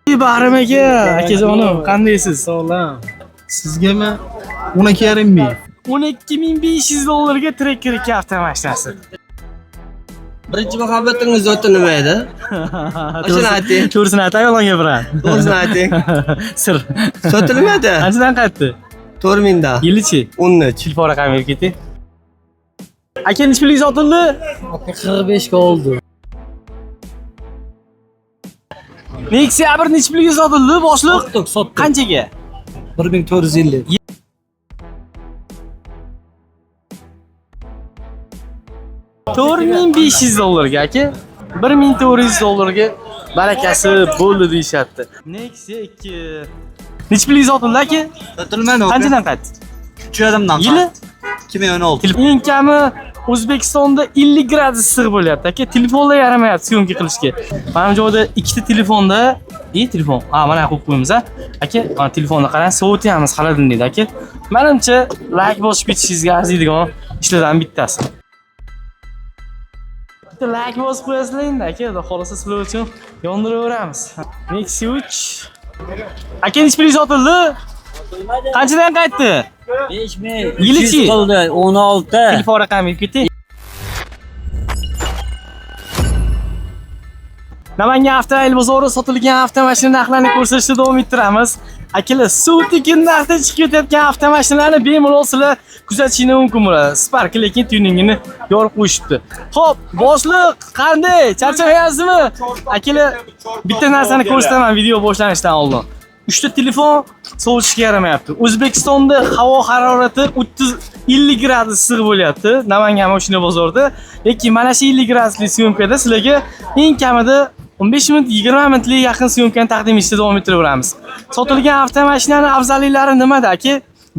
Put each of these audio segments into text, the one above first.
Bahrim aka, akajonim, qandaysiz? Sog'lam. Sizgami 12,5 ming. 12.500 dollarga Tracker 2 avtomashinasi. Birinchi muhabbatingiz o'ti nima edi? O'shani ayting. To'g'risini aytay, yolg'on gapiray. To'g'risini ayting. Sir. Sotilmadi. Qanchadan qaytdi? 4,000 dan. Yilichi? 13. Telefon raqami berib keting. Aka necha pulga sotildi? 45 ga oldi. Nexia 1 necha pulga sotildi, boshliq? Sotdik. Qanchaga? 1450. $4,500 aka. 1,400 dollarga barakasi bo'ldi deyishyapti. Nexia 2. Necha pulga sotildi aka? Sotilmadi. Qanchadan qaytdi? 3,5 dan. Yili? 2016. Eng kami O'zbekistonda 50 gradus issiq bo'lyapti aka. Telefonlar yaramayapti syomka qilishga. Mana bu joyda ikkita telefonda, telefon. Mana qo'yib qo'yamiz a. Aka, mana telefonni qarang, sovutyapmiz xaladin deydi aka. Menimcha, like bosib ketishingizga arziydigan ishlardan bittasi. Bitta like bosib qo'yasizlar endi aka, xudo xolasa sizlar uchun yondiraveramiz. Nexia 3. Aka necha pulga sotildi? Qanchadan qaytdi? 5000. Yilichi? Qildi 16. Telefon raqami berib keting. Namangan avtomobil bozori sotilgan avtomashina narxlarini ko'rsatishda davom ettiramiz. Akalar, suv tekin narxda chiqib ketayotgan avtomashinalarni bemalol sizlar kuzatishingiz mumkin bo'ladi. Spark lekin tuningini yorib qo'yishibdi. Xo'p, boshliq, qanday? Charchamayapsizmi? Akalar, bitta narsani ko'rsataman video boshlanishidan oldin. 3 ta telefon sovutishga yaramayapti. O'zbekistonda havo harorati 30-50 gradus issiq bo'lyapti. Namangan mashina bozorida. Lekin mana shu 50 gradusli syomkada sizlarga eng kamida 15 minut, 20 minutlik yaqin syomkani taqdim etishda davom ettiraveramiz. Sotilgan avtomashinaning afzalliklari nimada aka?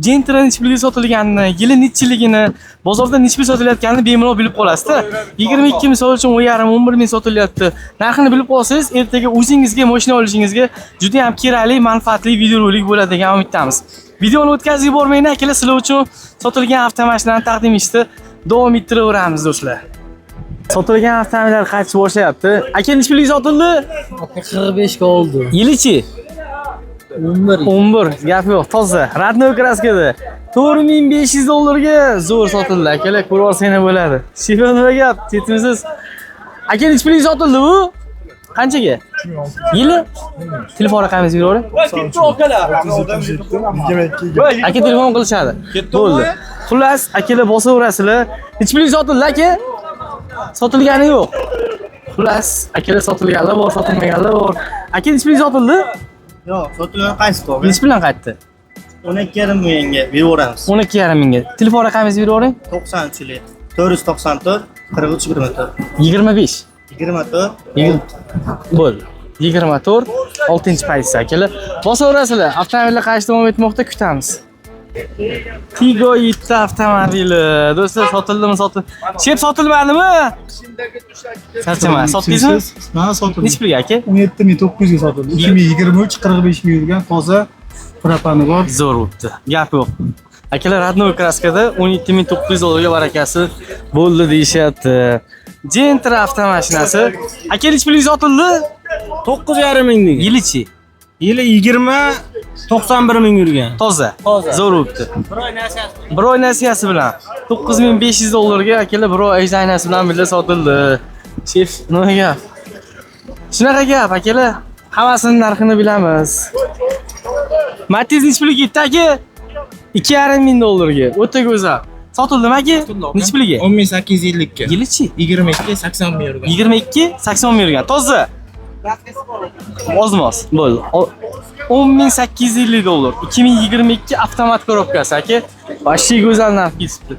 Gentra necha pulga sotilganini, yili nechiligini, bozorda necha pul sotilayotganini bemalol bilib qolasiz-da. 22 misol uchun 10,5-11 ming sotilyapti. Narxini bilib qolsangiz, ertaga o'zingizga mashina olishingizga juda ham kerakli, manfaatli videorolik bo'ladi degan umiddamiz. Videoni o'tkazib yubormanglar, akalar, sizlar uchun sotilgan avtomashinani taqdim etishda davom ettiraveramiz do'stlar. Sotilgan avtomobillar qaytish boshlayapti. Aka necha pulga sotildi? 45 ga oldi. Yilichi? 11. Gap yo'q, toza. Radnoy kraskada. $4,500 zo'r sotildi. Akalar, ko'rib olsanglar bo'ladi. Shifo nima gap? Yetimsiz. Aka necha pulga sotildi bu? Qanchaga? Yili? Telefon raqamingizni beravering. Aka telefon qilishadi. Bo'ldi. Xullas, akalar bosaverasizlar. Necha pulga sotildi aka? Sotilgani yo'q. Xullas, akalar sotilganlar bor, sotilmaganlar bor. Aka necha pulga sotildi? Yo'q, sotilgan qaysi to'g'ri? Necha puldan qaytdi? 12,5 mingga beraveramiz. 12,5 mingga. Telefon raqamingizni beravering. 90-chilik 494 43 24. 25. 24. Bo'ldi. 24 6-pozitsiya akalar. Bosaverasizlar. Avtomobillar qaytishda davom etmoqda, kutamiz. Tigo 7 avtomobili. Do'stlar, sotildimi, Shep sotilmadimi? Charchama, sotdingizmi? Mana sotildi. Necha pulga aka? 17,900 ga sotildi. 2023 45 ming yurgan toza propani bor. Zo'r bo'libdi. Gap yo'q. Akalar, Radnoy kraskada 17,900 dollarga barakasi bo'ldi deyishyapti. Gentra avtomashinasi. Aka necha pulga sotildi? 9,5 minglik. Yilichi? Yili 91 ming yurgan. Toza. Zo'r bo'libdi. Bir oy nasiyasi bilan 9,500 dollarga akalar bir oy ajdinasi bilan birga sotildi. Shef, nima gap? Shunaqa gap akalar. Hammasining narxini bilamiz. Matiz necha pulga ketdi aka? 2,5 ming dollarga. O'ta go'zal. Sotildimi aka? Necha pulga? 10850 ga. Yilichi? 22 80 ming yurgan. 22 80 ming yurgan. Toza. Ozmos. Bo'ldi. 10,850 dollar. 2022 avtomat korobkasi aka. Vashi go'zal narx ketibdi.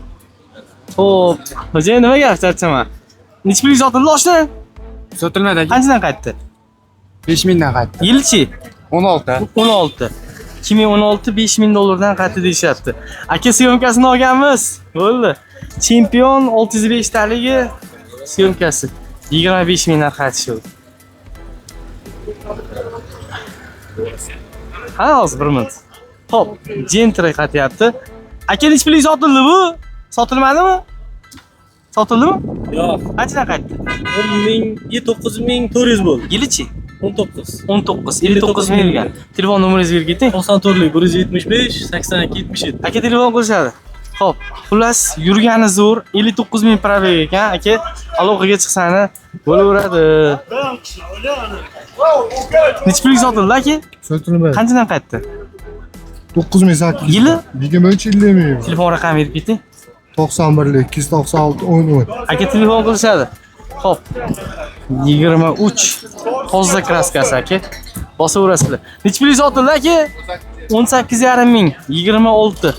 Xo'p, xo'jayin nima gap charchama? Necha pulga sotildi oshna? Sotilmadi aka. Qanchadan qaytdi? 5000 dan qaytdi. Yilchi? 16. 16. 2016 $5,000 dollardan qaytdi deyishyapti. Aka syomkasini olganmiz. Bo'ldi. Chempion 605 taligi syomkasi. 25 mingdan qaytish bo'ldi. Ha, hozir 1 minut. Xo'p, Gentra qaytyapti. Aka necha pulga sotildi bu? Sotilmadimi? Sotildimi? Yo'q. Qanchadan qaytdi? 10,000, 9,400 bo'ldi. Yilichi? 19. 19, 59 ming yurgan. Telefon nomeringizni berib keting. 94lik 175 82 77. Aka telefon qilishadi. Xo'p, xullas yurgani zo'r, 59 ming probeg ekan. Aka aloqaga chiqsani bo'laveradi. Necha pulga sotildi aka? Sotilmadi. Qanchadan qaytdi? 9800. Yili? 23 ming. Telefon raqamini berib keting. 91 296 10 10. Aka telefon qilishadi. Xo'p. 23 toza kraskasi aka. Bosaverasizlar. Necha pulga sotildi aka? 18,5 ming. 26.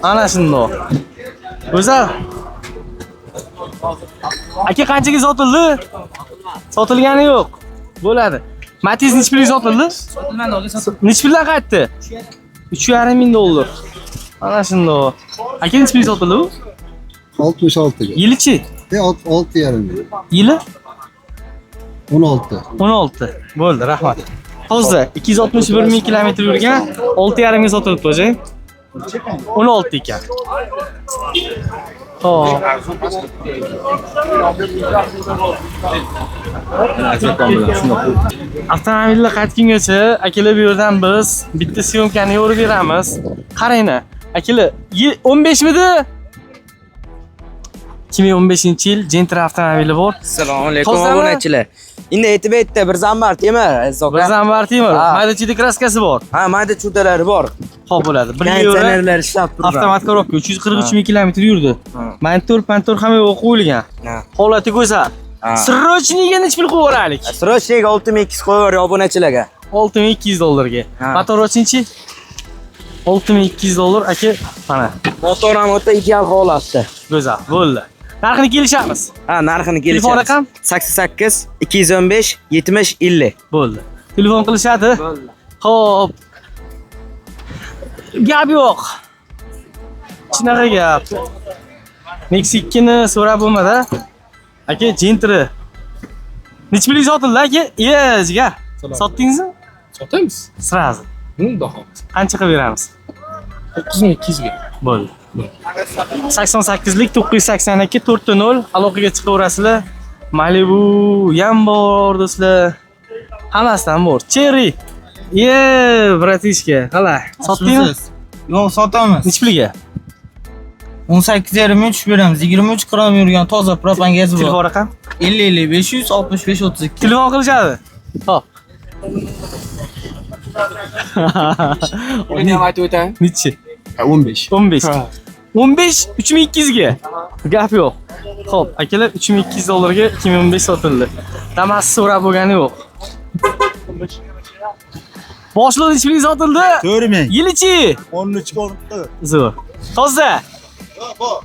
Ana shundoq. Go'zal. Aka qanchaga sotildi? Sotilgani yo'q. Bo'ladi. Matiz necha pulga sotildi? Sotilmadi, oga sotildi. Necha puldan qaytdi? 3,5 ming dollar. Ana shundoq. Aka necha pulga sotildi u? 66 ga. Yilichi? 6,5. Yili? 16. 16. Bo'ldi, rahmat. Toza 261 ming kilometr yurgan, 6,5 ga sotilibdi o'zi. 16 ekan. Xo'p. Avtomobilni qaytgungacha akalar bu yerdan biz bitta syomkani yorib beramiz. Qaranglar. Akalar 15 midi? 2015-yil Gentra avtomobili bor. Assalomu alaykum Tozami? obunachilar. Endi aytib aytdi bir zambar temir. Bir zambar temir, Ha. mayda-chuyda kraskasi bor. Ha, mayda chudalari bor. Xo'p bo'ladi. 1 yevro. Konteynerlar ishlab turibdi. Avtomat korobka 343 ming kilometr yurdi. Montor hamma yo'q qo'yilgan. Ha. Holati go'zal. Ha. Srochniga necha pul qo'yib yuboraylik? Srochnik 6200 qo'yib obunachilarga. 6200 dollarga. Ha. Motor o'chinchi? 6200 dollar aka, mana. Motor ham o'ta ideal holatda. Go'zal, bo'ldi. Narxini kelishamiz. Ha, narxini Telefon kelishamiz. raqam? 88 215 70 50. Bo'ldi. Telefon qilishadi. Xo'p. Gap yo'q. Shunaqa gap. Meksikani so'rab bo'lmadi. Aka, Gentra. Necha pulga sotildi aka? Jigar. Sotdingizmi? Sotamiz. Srazi. Mundoq. Qancha qilib beramiz? 9200 ga. Bo'ldi. 88lik 982 4.0 aloqaga chiqaverasizlar. Malibu ham bor do'stlar. Hammasidan bor. Cherry. Bratishka, qalay? Sotdingmi? Yo'q, sotamiz. Necha pulga? 18,5 ming tushib beramiz. 23 km yurgan toza propan gazi bor. Telefon raqam? 50 50 500 65 32. Telefon qilishadi. Xo'p. Nima aytib o'tang? Nechi? 15. 15. 15 3200 ga. Gap yo'q. Xo'p, akalar 3200 dollarga 2015 sotildi. Damas so'rab bo'lgani yo'q. Boshliq necha pulga sotildi? 4000. Yilichi? 13 ko'ribdi. Zo'r. Toza.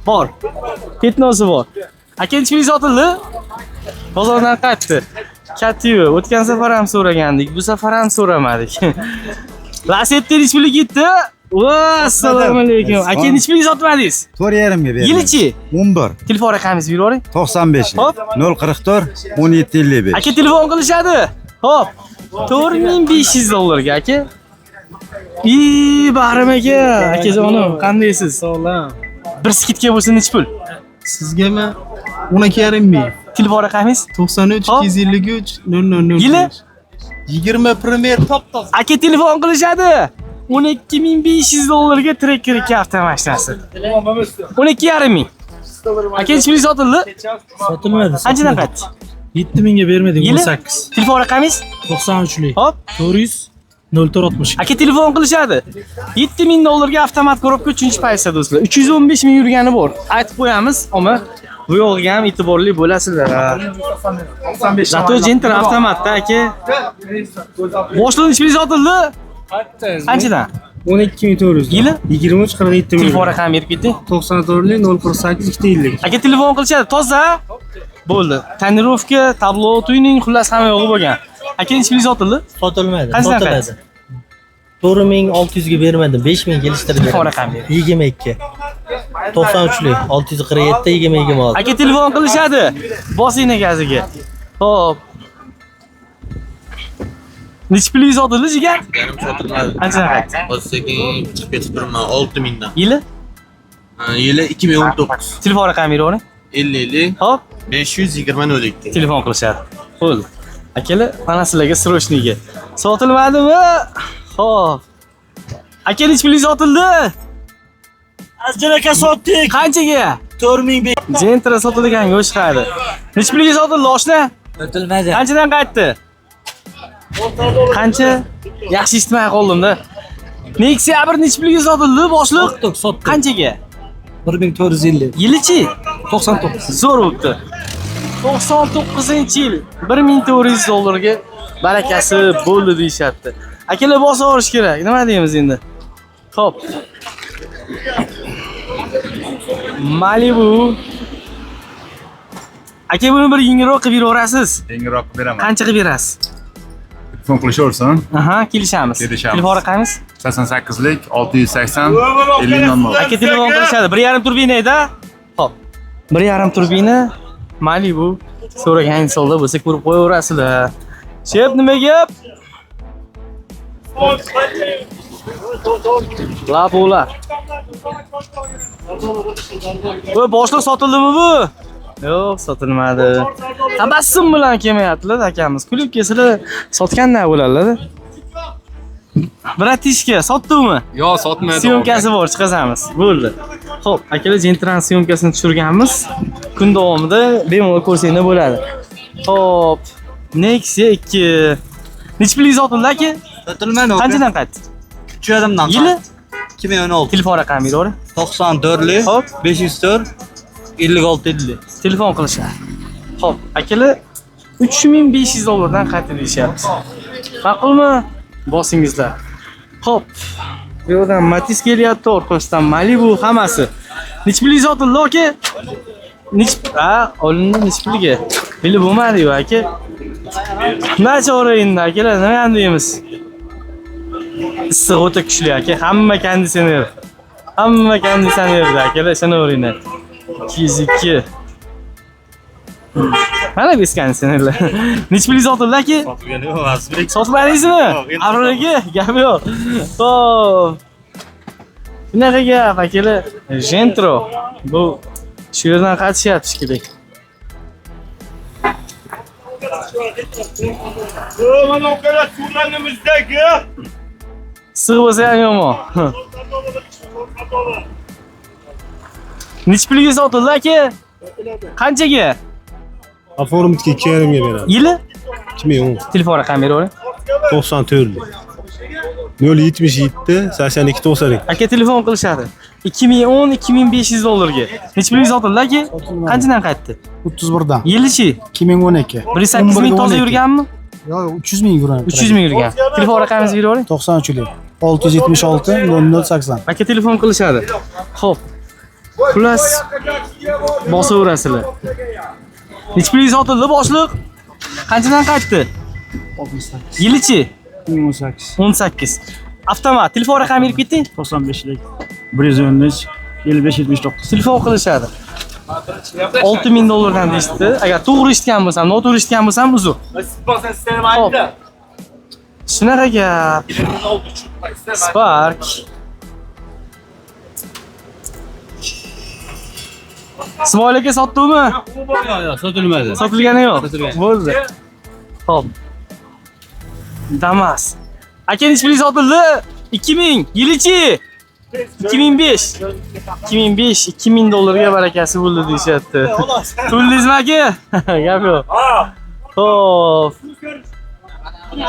Bor. Ketnosi bor. Aka necha pulga sotildi? Bozordan qaytdi. Kattyu, o'tgan safar ham so'ragandik, bu safar ham so'ramadik. Lasetti necha pulga ketdi? Assalomu alaykum. Aka necha pulga sotmadingiz? 4,5 ga berdim. Yilichi? 11 Telefon raqamingizni berib yuboring. 95 Hop. 044 1755. Aka telefon qilishadi. Hop. 4500 dollarga aka. Bahrim aka, akajonim, qandaysiz? Sog'lom. Bir skitka bo'lsa necha pul? Sizgami 12,5 ming. Telefon raqamingiz? 93 Hop. 253 00. Yili? 20 premier top top. Aka telefon qilishadi. 12500 dollarga Tracker 2 avtomashinasi. 12,5 ming. Aka necha pulga sotildi? Sotilmadi. Qanchadan qaytdi? 7 mingga bermadik, Yili? 18. Telefon raqamingiz? 93lik. Hop. 400 0460. Aka telefon qilishadi. 7000 dollarga avtomat korobka 3-paysa do'stlar. 315 ming yurgani bor. Aytib qo'yamiz, ammo bu yog'iga ham e'tiborli bo'lasizlar. Zato Gentra avtomatda aka. Boshliq necha pulga sotildi? Qanchadan? 12400. Yili? 23 47 ming. Telefon raqamini berib keting. 94lik 048 250. Aka telefon qilishadi, toza. Bo'ldi. Tonirovka, tablo, tuning, xullas hamma yo'g'i bo'lgan. Aka necha pulga sotildi? Sotilmadi. Qanchadan Sotiladi. 4600 ga bermadim. 5000 kelishtirib Telefon beraman. raqami. 22. 93lik 647 22 mol. Aka telefon qilishadi. Bosing gaziga. Xo'p. Necha pulga sotildi jigar? Yarim sotilmadi. Qanchadan qaytdi? Hozirgi chiqib ketib turibman 6000 dan. Yili? Yili 2019. Telefon raqamini bering. 50 Hop, 520 02. telefon qilishadi. Bo'ldi. Akalar, mana sizlarga srochniga. Sotilmadimi? Xo'p. Aka nech pulga sotildi? Azjar aka sotdik. Qanchaga? 4000 Gentra sotilgan go'sht chiqadi. Nech pulga sotildi oshna? o'tilmadi. Qanchadan qaytdi? Qancha? Yaxshi eshitmay qoldim-da. Nexia 1 nech pulga sotildi boshliq? Sotdik. Qanchaga? 1450. Yilichi? 99. Zo'r o'tdi. 99-yil 1400 dollarga barakasi bo'ldi deyshapti. Akalar bosib olish kerak. Nima deymiz endi? Xo'p. Malibu. Aka buni bir yengilroq qilib beraverasiz. Yengilroq beraman. Qancha qilib berasiz? Telefon qilishaversin. Aha, kelishamiz. Kelishamiz. Telefon raqamingiz? 88lik 680 50 Aka telefon qilishadi. 1.5 turbina edi. Xo'p. 1.5 turbina Malibu so'ragan holda bo'lsa ko'rib qo'yaverasizlar. Chep nima gap? Lapolar. Bu boshliq sotildimi bu? Yo'q, sotilmadi. Tabassum bilan kelmayaptilar akamiz. Kulib kelsalar sotgandan bo'ladilar. Bratishka, sotdingmi? Yo'q, sotmaydi. Syomkasi bor, chiqazamiz. Bo'ldi. Xo'p, akalar Gentrans syomkasini tushirganmiz. Kun davomida bemalol ko'rsanglar bo'ladi. Xo'p, Nexia 2. Nech pulga sotildi aka? Sotilmadi. Qanchadan qaytdi? 3,5dan. Yili? 2016. Telefon raqami bering. 94lik Hop. 504 5650. Telefon qilishadi. Xo'p, akalar 3500 dollardan qaytdi deyapti. Ma'qulmi? Bosingizlar. Xo'p. Bu yerdan Matiz kelyapti, orqasidan Malibu hammasi. Nech pulga sotildi aka? Olindi nech pulga? Bili bo'lmadi-yu aka. Nachora endi akalar, nima ham deymiz? Issiq o'ta kuchli aka, hamma konditsioner. Hamma konditsionerda akalar, ishonaveringlar. 202. Mana biz konditsionerlar. Nech pulga sotildi aka? Sotgani yo'q, Azizbek. Sotmadingizmi? Avvaliga gap yo'q. Xo'p. Bunaqa gap akalar. Gentro. Bu shu yerdan qaytishyapti shekilli. Mana o'qalar suvlarimizdagi. Issiq bo'lsa ham yomon. Nech pulga sotildi aka? Qanchaga? Aformitga 2,5 ga beradi. Yili? 2010. Telefon raqami beravering. 94lik. 077 82 92. Aka telefon qilishadi. 2010-2500 dollarga. Nech pulga sotildi aka? Qanchadan qaytdi? 31dan. Yilichi? 2012. 1.8 ming toza yurganmi? Yo'q, 300 ming yuradi. 300 ming yurgan. Telefon raqamingizni beravering. 93lik 676 0080. Aka telefon qilishadi. Xo'p. Xullas bosaverasizlar. Nech pulga sotildi boshliq? Qanchadan qaytdi? 68. Yilichi? 18. 18. Avtomat. Telefon raqamini berib keting. 95lik 113 55 79. Telefon qilishadi. 6000 dollardan deyishdi. Agar to'g'ri eshitgan bo'lsam, noto'g'ri eshitgan bo'lsam uzr. Xo'p. Shunaqa gap. Spark. Ismoil aka sotdingmi? Yo'q, sotilmadi. Sotilgani yo'q. Bo'ldi. Xo'p. Damas. Aka nech pulga sotildi? 2000. Yilichi? 2005. 2005 2000 dollarga barakasi bo'ldi deyapti. Puldingizmi aka? Gap yo'q. Xo'p.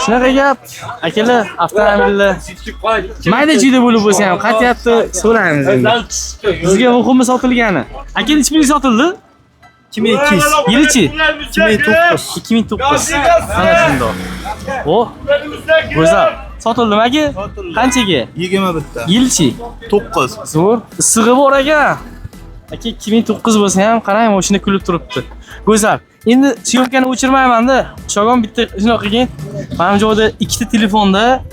Shunaqa gap. Akalar, avtomobillar mayda-chuyda bo'lib bo'lsa ham qaytyapti, so'raymiz endi. Sizga muhimi sotilgani. Aka nech pulga sotildi? 2200. Yilichi? 2009. 2009. Mana shundoq. Oh. Go'zal. Sotildimi aka? Qanchaga? 21 ta. Yilchi? 9. Zo'r. Issig'i bor aka. Aka 2009 bo'lsa ham qarang, mashina kulib turibdi. Go'zal. Endi syomkani o'chirmayman-da. Shogon bitta shunaqa qilgin. Mana joyda ikkita telefonda,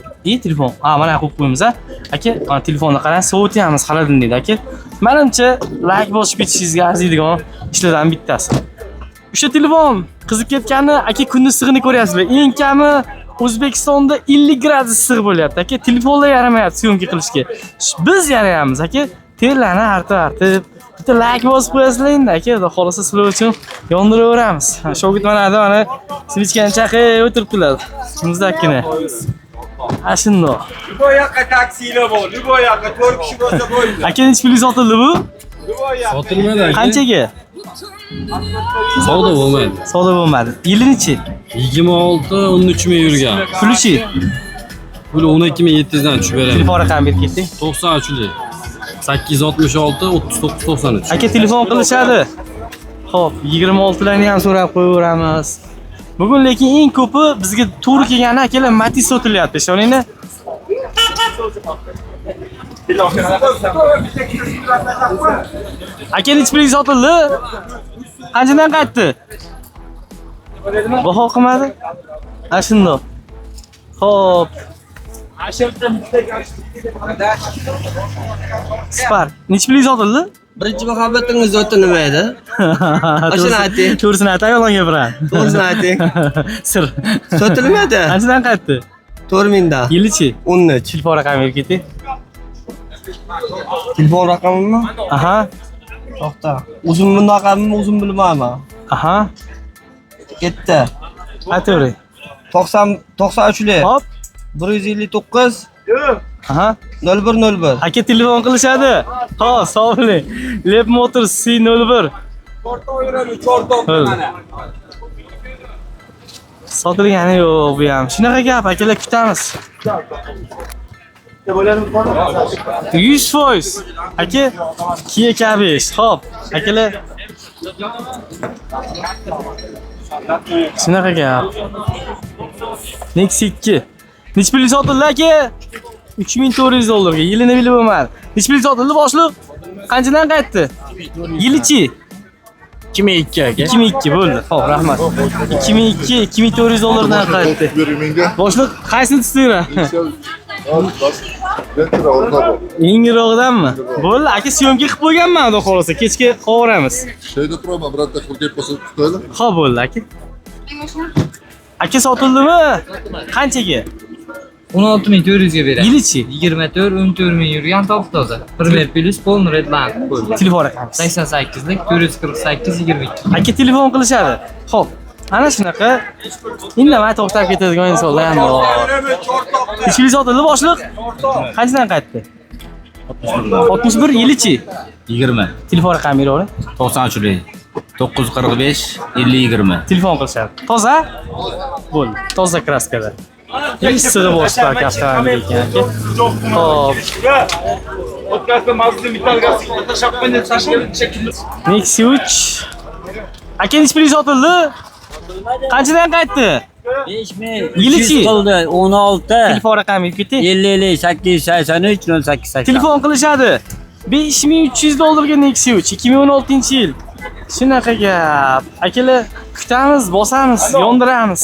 telefon. Mana qo'yib qo'yamiz-a. Aka, mana telefonda qarang, sovutyapmiz xaladin deydi aka. Menimcha, like bosib ketishingizga arziydigan ishlardan bittasi. O'sha telefon qizib ketgani, aka kunni issig'ini ko'ryapsizlar. Eng kami O'zbekistonda 50 gradus issiq bo'lyapti aka. Telefonlar yaramayapti syomka qilishga. Biz yarayamiz aka. Terlarni artib Bitta like bosib qo'yasizlar endi aka, xudo xolasa sizlar uchun yondiraveramiz. Shogird mana svichkani chaqib o'tiribdilar. Muzdakini. Ashundoq. Bu yoqqa taksilar bor. Bu yoqqa 4 kishi bo'lsa bo'ldi. Aka nechi pulga sotildi bu? Sotilmadi aka. Qanchaga? Savdo bo'lmadi. Savdo bo'lmadi. Yili nechi? 26-13 ming yurgan. Puli-chi? Puli 12700 dan tushib beradi. Telefon raqami berib keting. 93lik. 866 39 93. Aka telefon qilishadi. Xo'p, 26 larni ham so'rab qo'yaveramiz. Bugun lekin eng ko'pi bizga to'g'ri kelgani akalar Matiz sotilyapti. Ishoningni. Aka nechi pulga sotildi? Qanchadan qaytdi? Baho qilmadi? Ashundoq. Xo'p. Spark. Nechi pulga sotildi? Birinchi muhabbatingiz o'ti nima edi? Ashuni ayting. To'g'risini aytay, yolg'on gapiradi. To'g'risini ayting. Sir. Sotilmadi. Qanchadan qaytdi? 4000 dan. Yilichi? 13. Telefon raqami berib keting. Telefon raqamimi? Aha. To'xta. O'zim bunday raqamimni o'zim bilmayman. Aha. Ketdi. Aytavering. 93lik. Hop. 159. Aha. 0101. Aka telefon qilishadi. Ha, sog' bo'ling. Lep Motors C01. Sotilgani yo'q bu ham. Shunaqa gap, akalar kutamiz. 100%. Aka, Kia K5. Xo'p, akalar. Shunaqa gap. Nexus 2. Nechi pulga sotildi aka? 3400 dollarga. Yilini bilib bo'lmadi. Nechi pulga sotildi boshliq? Qanchadan qaytdi? Yilichi? 2002 aka. 2002 bo'ldi. Xo'p, rahmat. 2002 2400 dollardan qaytdi. Boshliq qaysini tutsanglar? Yengilroqdanmi? Bo'ldi, aka syomka qilib qo'yganman, xudo xolasa. Kechga qo'yamiz. Şeyde durma, bırak da kurtayı pasıp tutalım. Xo'p, bo'ldi aka. Aka sotildimi? Qanchaga? 16400 ga beradi. Yilichi? 24 14 ming yurgan top toza. 1 plus pol redland qo'yildi. Telefon raqami. 88lik 448 22. Aka telefon qilishadi. Xo'p, ana shunaqa indamay to'xtab ketadigan insonlar ham bor. Ichki sotildi boshliq. Qanchadan qaytdi? 61 yilichi? 20. Telefon raqami beravering. 93lik. 945 50 20. Telefon qilishadi. Toza? Bo'ldi. Toza kraskada. Issiqi boshqa avtomobil ekan aka. Xo'p. Nexus 3. Aka nechi pulga sotildi? Qanchadan qaytdi? 5000. Yilichi? Qildi 16. Telefon raqami keting. 50 883 0880. Telefon qilishadi. 5300 dollarga Nexus 2016-yil. Shunaqa gap. Akalar kutamiz, bosamiz, yondiramiz.